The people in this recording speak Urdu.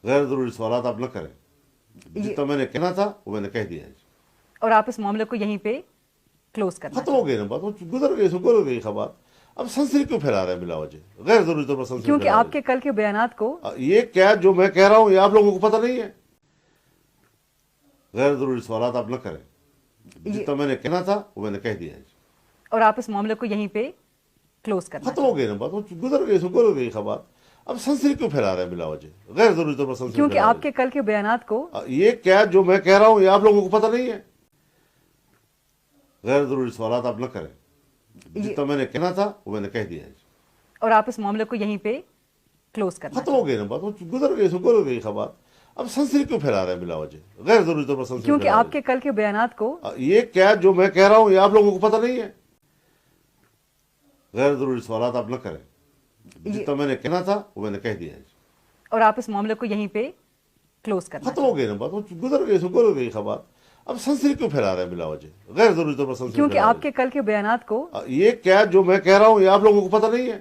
غیر ضروری سوالات آپ نہ کریں. جتنا میں نے کہنا تھا وہ میں نے کہہ دیا ہے. اور آپ اس معاملے کو یہیں پہ کلوز کرنا ختم ہو گئی نا بات, وہ گزر گئی خبر. اب سنسنی کیوں پھیلا رہے ہیں بلا وجہ, غیر ضروری طور پر سنسنی کیونکہ پھیلا رہے آپ کے کل کے بیانات کو ہیں. یہ کیا جو میں کہہ رہا ہوں یہ آپ لوگوں کو پتہ نہیں ہے. غیر ضروری سوالات آپ نہ کریں. جتنا میں نے کہنا تھا وہ میں نے کہہ دیا ہے. اور آپ اس معاملے کو یہیں پہ کلوز کرنا ختم ہو گئی نا بات, وہ گزر گئی خبر. اب سنسنی کیوں پھیلا رہے ہیں بلا وجہ, غیر ضروری طور پر سنسنی کیونکہ پھیلا رہے آپ کے کل کے بیانات کو ہیں. یہ کیا جو میں کہہ رہا ہوں یہ آپ لوگوں کو پتہ نہیں ہے. غیر ضروری سوالات آپ نہ کریں. جتنا میں نے کہنا تھا وہ میں نے کہہ دیا ہے. اور آپ اس معاملے کو یہیں پہ کلوز کرنا ختم ہو گئی نا بات, وہ گزر گئی خبر. اب سنسنی کیوں پھیلا رہے ہیں بلا وجہ, غیر ضروری طور پر سنسنی کیونکہ پھیلا رہے آپ کے کل کے بیانات کو ہیں. یہ کیا جو میں کہہ رہا ہوں یہ آپ لوگوں کو پتہ نہیں ہے. غیر ضروری سوالات آپ نہ کریں. جتنا میں نے کہنا تھا وہ میں نے کہہ دیا ہے. اور آپ اس معاملے کو یہیں پہ کلوز کرنا ختم ہو گئی نا بات, وہ گزر گئی خبر. اب سنسنی کیوں پھیلا رہے ہیں بلا وجہ, غیر ضروری طور پر سنسنی کیونکہ پھیلا رہے آپ کے کل کے بیانات کو ہیں. یہ کیا جو میں کہہ رہا ہوں یہ آپ لوگوں کو پتہ نہیں ہے.